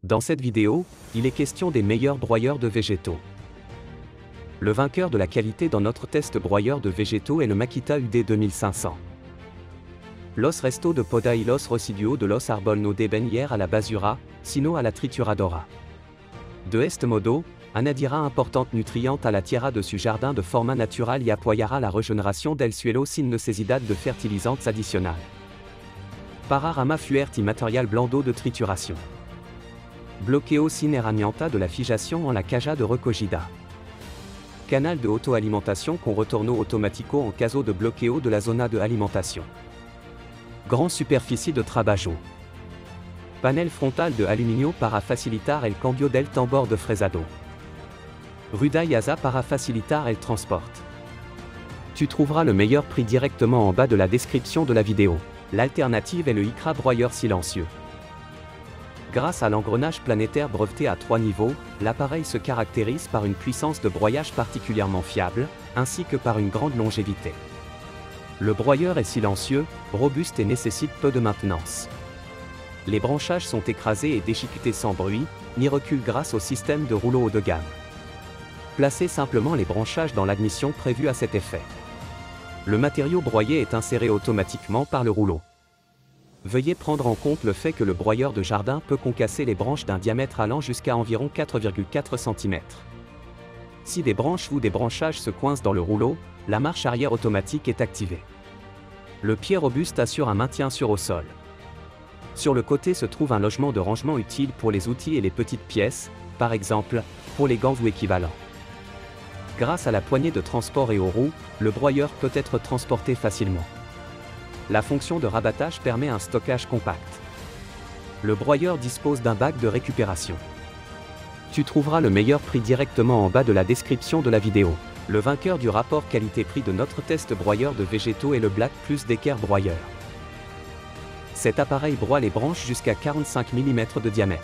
Dans cette vidéo, il est question des meilleurs broyeurs de végétaux. Le vainqueur de la qualité dans notre test broyeur de végétaux est le Makita UD 2500. Los resto de poda y los residuos de los árboles no deben ir a la basura, sino a la trituradora. De este modo, añadirá importante nutriente a la tierra de su jardin de forma natural y apoyará la regeneración del suelo sin necesidad de fertilizantes adicionales. Para rama fuerte y material blando de trituración. Bloqueo sin herramienta de la fijación en la caja de recogida. Canal de auto-alimentation con retorno automático en caso de bloqueo de la zona de alimentación. Grand superficie de trabajo. Panel frontal de aluminio para facilitar el cambio del tambor de fresado. Ruda y asa para facilitar el transport. Tu trouveras le meilleur prix directement en bas de la description de la vidéo. L'alternative est le ICRA broyeur silencieux. Grâce à l'engrenage planétaire breveté à 3 niveaux, l'appareil se caractérise par une puissance de broyage particulièrement fiable, ainsi que par une grande longévité. Le broyeur est silencieux, robuste et nécessite peu de maintenance. Les branchages sont écrasés et déchiquetés sans bruit, ni recul grâce au système de rouleau haut de gamme. Placez simplement les branchages dans l'admission prévue à cet effet. Le matériau broyé est inséré automatiquement par le rouleau. Veuillez prendre en compte le fait que le broyeur de jardin peut concasser les branches d'un diamètre allant jusqu'à environ 4,4 cm. Si des branches ou des branchages se coincent dans le rouleau, la marche arrière automatique est activée. Le pied robuste assure un maintien sûr au sol. Sur le côté se trouve un logement de rangement utile pour les outils et les petites pièces, par exemple, pour les gants ou équivalents. Grâce à la poignée de transport et aux roues, le broyeur peut être transporté facilement. La fonction de rabattage permet un stockage compact. Le broyeur dispose d'un bac de récupération. Tu trouveras le meilleur prix directement en bas de la description de la vidéo. Le vainqueur du rapport qualité-prix de notre test broyeur de végétaux est le Black Plus Decker broyeur. Cet appareil broie les branches jusqu'à 45 mm de diamètre.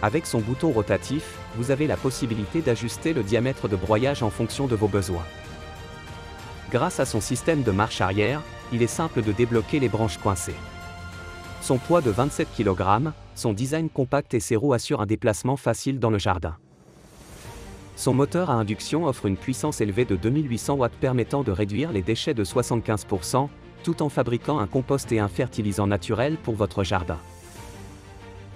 Avec son bouton rotatif, vous avez la possibilité d'ajuster le diamètre de broyage en fonction de vos besoins. Grâce à son système de marche arrière, il est simple de débloquer les branches coincées. Son poids de 27 kg, son design compact et ses roues assurent un déplacement facile dans le jardin. Son moteur à induction offre une puissance élevée de 2800 watts permettant de réduire les déchets de 75%, tout en fabriquant un compost et un fertilisant naturel pour votre jardin.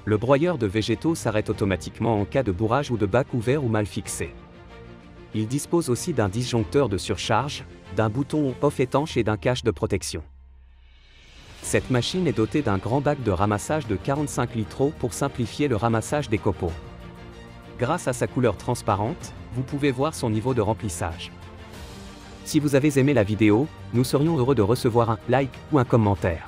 Le broyeur de végétaux s'arrête automatiquement en cas de bourrage ou de bac ouvert ou mal fixé. Il dispose aussi d'un disjoncteur de surcharge, d'un bouton off étanche et d'un cache de protection. Cette machine est dotée d'un grand bac de ramassage de 45 litres pour simplifier le ramassage des copeaux. Grâce à sa couleur transparente, vous pouvez voir son niveau de remplissage. Si vous avez aimé la vidéo, nous serions heureux de recevoir un like ou un commentaire.